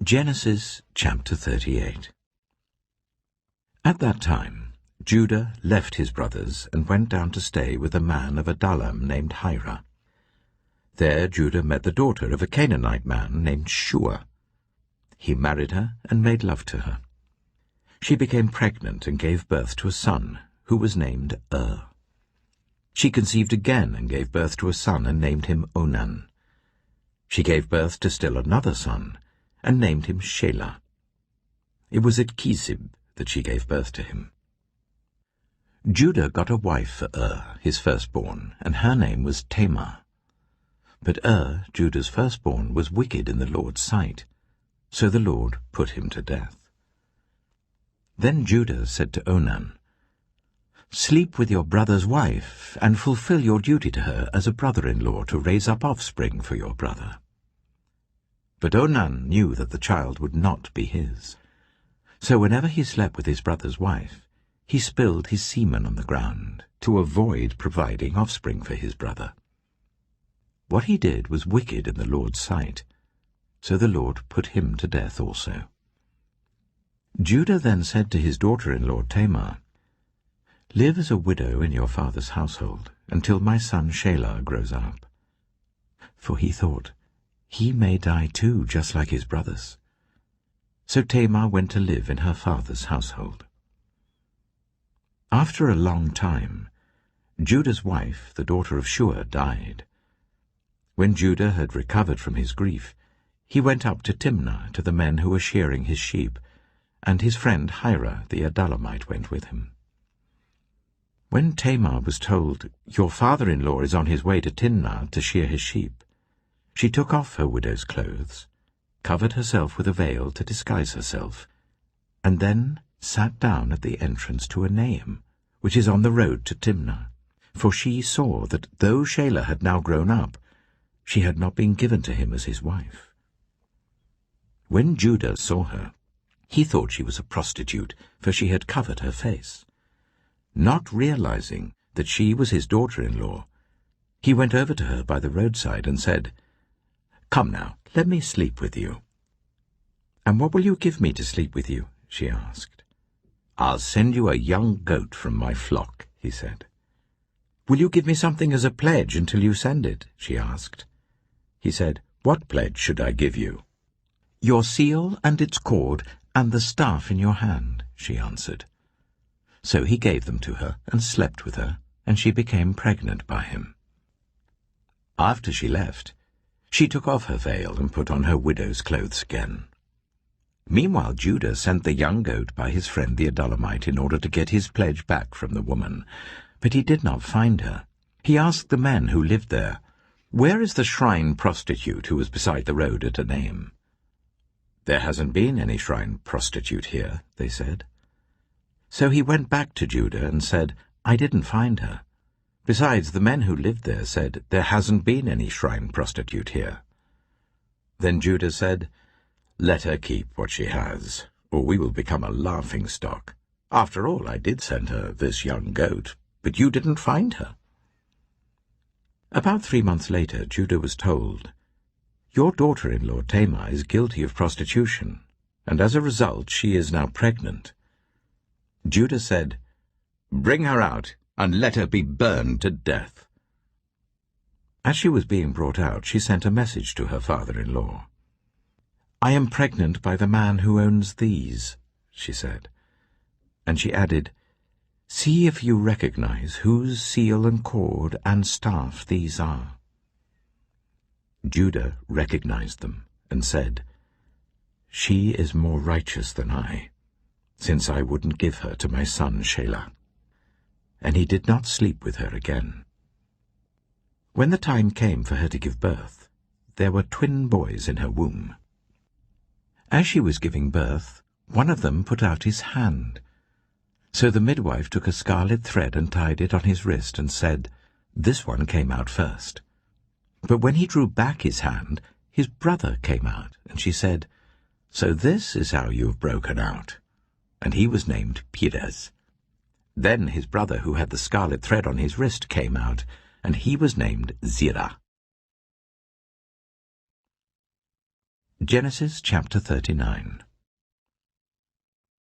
Genesis chapter 38. At that time, Judah left his brothers and went down to stay with a man of Adullam named Hira. There Judah met the daughter of a Canaanite man named Suchet. He married her and made love to her. She became pregnant and gave birth to a son, who was named She conceived again and gave birth to a son and named him Onan. She gave birth to still another son, and named him Shelah. It was at Kisib that she gave birth to him. Judah got a wife for his firstborn, and her name was Tamar. But Judah's firstborn, was wicked in the Lord's sight, so the Lord put him to death. Then Judah said to Onan, "Sleep with your brother's wife, and fulfill your duty to her as a brother-in-law to raise up offspring for your brother." But Onan knew that the child would not be his. So whenever he slept with his brother's wife, he spilled his semen on the ground, to avoid providing offspring for his brother. What he did was wicked in the Lord's sight, so the Lord put him to death also. Judah then said to his daughter-in-law Tamar, "Live as a widow in your father's household, until my son Shelah grows up." For he thought, he may die too, just like his brothers. So Tamar went to live in her father's household. After a long time, Judah's wife, the daughter of Suchet, died. When Judah had recovered from his grief, he went up to Timnah to the men who were shearing his sheep, and his friend Hira the Adullamite went with him. When Tamar was told, "Your father-in-law is on his way to Timnah to shear his sheep," she took off her widow's clothes, covered herself with a veil to disguise herself, and then sat down at the entrance to Enaim, which is on the road to Timnah, for she saw that though Shelah had now grown up, she had not been given to him as his wife. When Judah saw her, he thought she was a prostitute, for she had covered her face. Not realizing that she was his daughter-in-law, he went over to her by the roadside and said, "Come now, let me sleep with you." "And what will you give me to sleep with you?" she asked. "I'll send you a young goat from my flock," he said. "Will you give me something as a pledge until you send it?" she asked. He said, "What pledge should I give you?" "Your seal and its cord, and the staff in your hand," she answered. So he gave them to her and slept with her, and she became pregnant by him. After she left, she took off her veil and put on her widow's clothes again. Meanwhile Judah sent the young goat by his friend the Adullamite in order to get his pledge back from the woman, but he did not find her. He asked the men who lived there, "Where is the shrine prostitute who was beside the road at Enaim?" "There hasn't been any shrine prostitute here," they said. So he went back to Judah and said, "I didn't find her. Besides, the men who lived there said, 'There hasn't been any shrine prostitute here.'" Then Judah said, "Let her keep what she has, or we will become a laughingstock. After all, I did send her this young goat, but you didn't find her." About 3 months later, Judah was told, "Your daughter-in-law Tamar is guilty of prostitution, and as a result she is now pregnant." Judah said, "Bring her out, and let her be burned to death." As she was being brought out, she sent a message to her father-in-law. "I am pregnant by the man who owns these," she said. And she added, "See if you recognize whose seal and cord and staff these are." Judah recognized them and said, "She is more righteous than I, since I wouldn't give her to my son Shelah." And he did not sleep with her again. When the time came for her to give birth, there were twin boys in her womb. As she was giving birth, one of them put out his hand. So the midwife took a scarlet thread and tied it on his wrist and said, "This one came out first." But when he drew back his hand, his brother came out, and she said, "So this is how you have broken out." And he was named Perez. Then his brother, who had the scarlet thread on his wrist, came out, and he was named Zerah. Genesis chapter 39.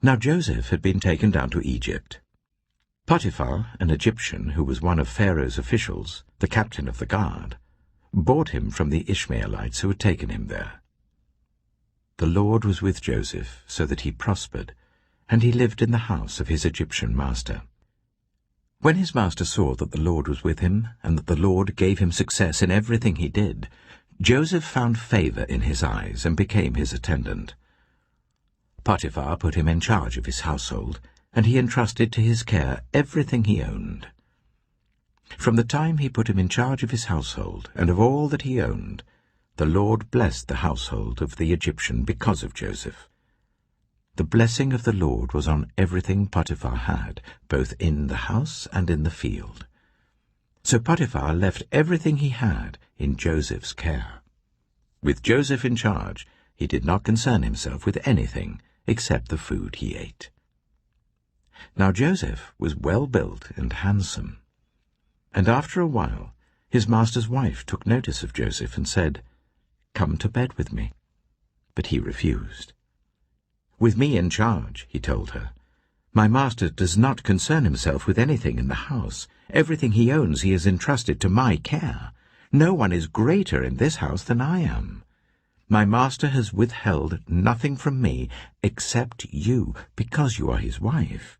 Now Joseph had been taken down to Egypt. Potiphar, an Egyptian who was one of Pharaoh's officials, the captain of the guard, bought him from the Ishmaelites who had taken him there. The Lord was with Joseph, so that he prospered, and he lived in the house of his Egyptian master. When his master saw that the Lord was with him, and that the Lord gave him success in everything he did, Joseph found favor in his eyes and became his attendant. Potiphar put him in charge of his household, and he entrusted to his care everything he owned. From the time he put him in charge of his household and of all that he owned, the Lord blessed the household of the Egyptian because of Joseph. The blessing of the Lord was on everything Potiphar had, both in the house and in the field. So Potiphar left everything he had in Joseph's care. With Joseph in charge, he did not concern himself with anything except the food he ate. Now Joseph was well built and handsome. And after a while, his master's wife took notice of Joseph and said, "Come to bed with me." But he refused. "With me in charge," he told her, "my master does not concern himself with anything in the house. Everything he owns he has entrusted to my care. No one is greater in this house than I am. My master has withheld nothing from me except you, because you are his wife.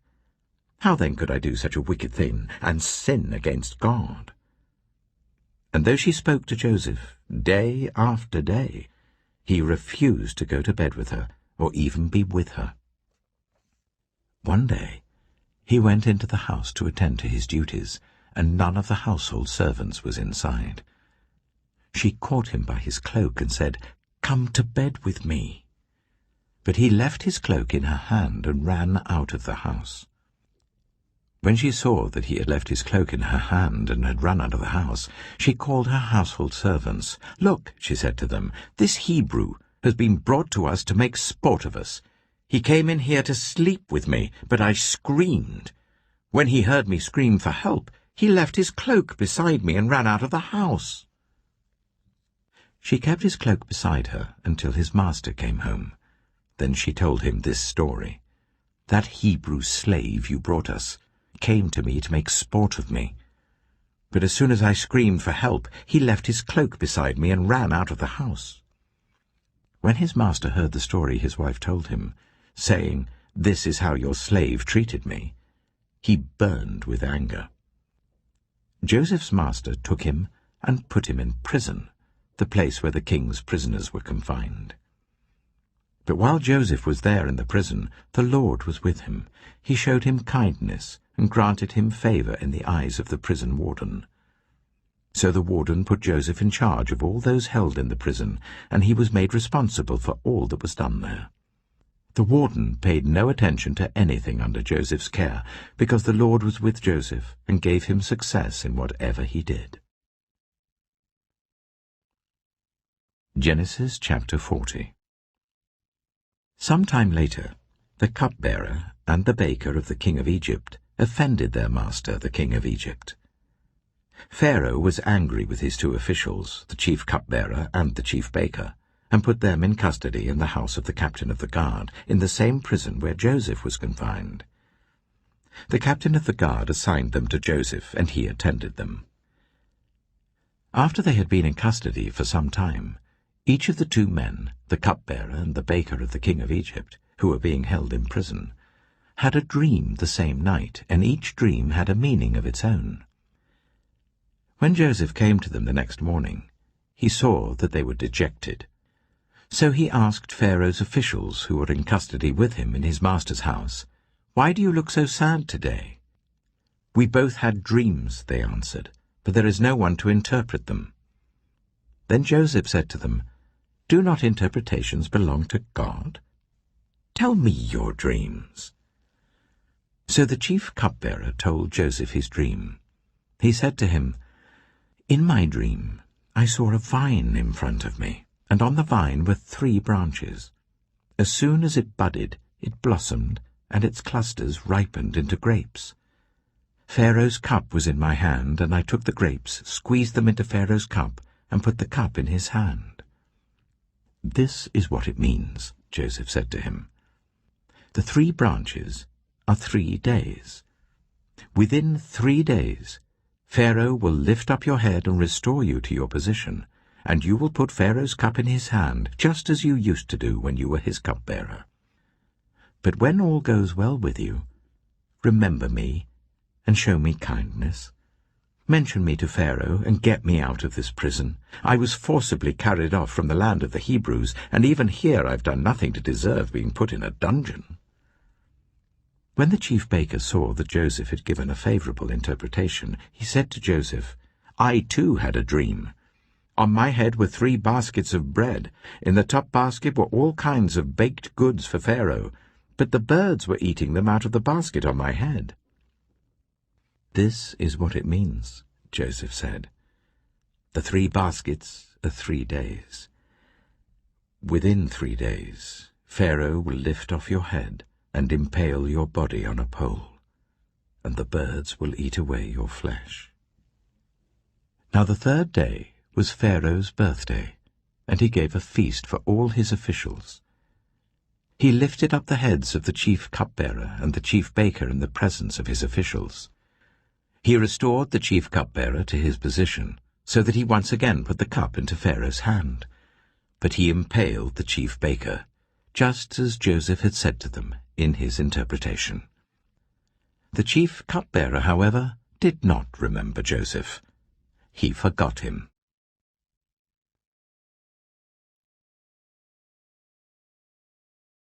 How then could I do such a wicked thing and sin against God?" And though she spoke to Joseph day after day, he refused to go to bed with her or even be with her. One day he went into the house to attend to his duties, and none of the household servants was inside. She caught him by his cloak and said, "Come to bed with me." But he left his cloak in her hand and ran out of the house. When she saw that he had left his cloak in her hand and had run out of the house, she called her household servants. "Look," she said to them, "this Hebrew has been brought to us to make sport of us. He came in here to sleep with me, but I screamed. When he heard me scream for help, he left his cloak beside me and ran out of the house." She kept his cloak beside her until his master came home. Then she told him this story. "That Hebrew slave you brought us came to me to make sport of me. But as soon as I screamed for help, he left his cloak beside me and ran out of the house." When his master heard the story his wife told him, saying, "This is how your slave treated me," he burned with anger. Joseph's master took him and put him in prison, the place where the king's prisoners were confined. But while Joseph was there in the prison, the Lord was with him. He showed him kindness and granted him favor in the eyes of the prison warden. So the warden put Joseph in charge of all those held in the prison, and he was made responsible for all that was done there. The warden paid no attention to anything under Joseph's care, because the Lord was with Joseph and gave him success in whatever he did. Genesis chapter 40. Some time later, the cupbearer and the baker of the king of Egypt offended their master, the king of Egypt. Pharaoh was angry with his two officials, the chief cupbearer and the chief baker, and put them in custody in the house of the captain of the guard, in the same prison where Joseph was confined. The captain of the guard assigned them to Joseph, and he attended them. After they had been in custody for some time, each of the two men, the cupbearer and the baker of the king of Egypt, who were being held in prison, had a dream the same night, and each dream had a meaning of its own. When Joseph came to them the next morning, he saw that they were dejected. So he asked Pharaoh's officials who were in custody with him in his master's house, "Why do you look so sad today?" "We both had dreams," they answered, "but there is no one to interpret them." Then Joseph said to them, "Do not interpretations belong to God? Tell me your dreams." So the chief cupbearer told Joseph his dream. He said to him, "In my dream I saw a vine in front of me, and on the vine were 3 branches. As soon as it budded, it blossomed, and its clusters ripened into grapes. Pharaoh's cup was in my hand, and I took the grapes, squeezed them into Pharaoh's cup, and put the cup in his hand." "This is what it means," Joseph said to him. "The 3 branches are 3 days. Within 3 days, Pharaoh will lift up your head and restore you to your position, and you will put Pharaoh's cup in his hand, just as you used to do when you were his cupbearer. But when all goes well with you, remember me and show me kindness. Mention me to Pharaoh and get me out of this prison. I was forcibly carried off from the land of the Hebrews, and even here I've done nothing to deserve being put in a dungeon." When the chief baker saw that Joseph had given a favorable interpretation, he said to Joseph, "I too had a dream. On my head were 3 baskets of bread. In the top basket were all kinds of baked goods for Pharaoh, but the birds were eating them out of the basket on my head." "This is what it means," Joseph said. "The 3 baskets are 3 days. Within 3 days, Pharaoh will lift off your head and impale your body on a pole, and the birds will eat away your flesh." Now the 3rd day was Pharaoh's birthday, and he gave a feast for all his officials. He lifted up the heads of the chief cupbearer and the chief baker in the presence of his officials. He restored the chief cupbearer to his position, so that he once again put the cup into Pharaoh's hand. But he impaled the chief baker, just as Joseph had said to them in his interpretation. The chief cupbearer, however, did not remember Joseph. He forgot him.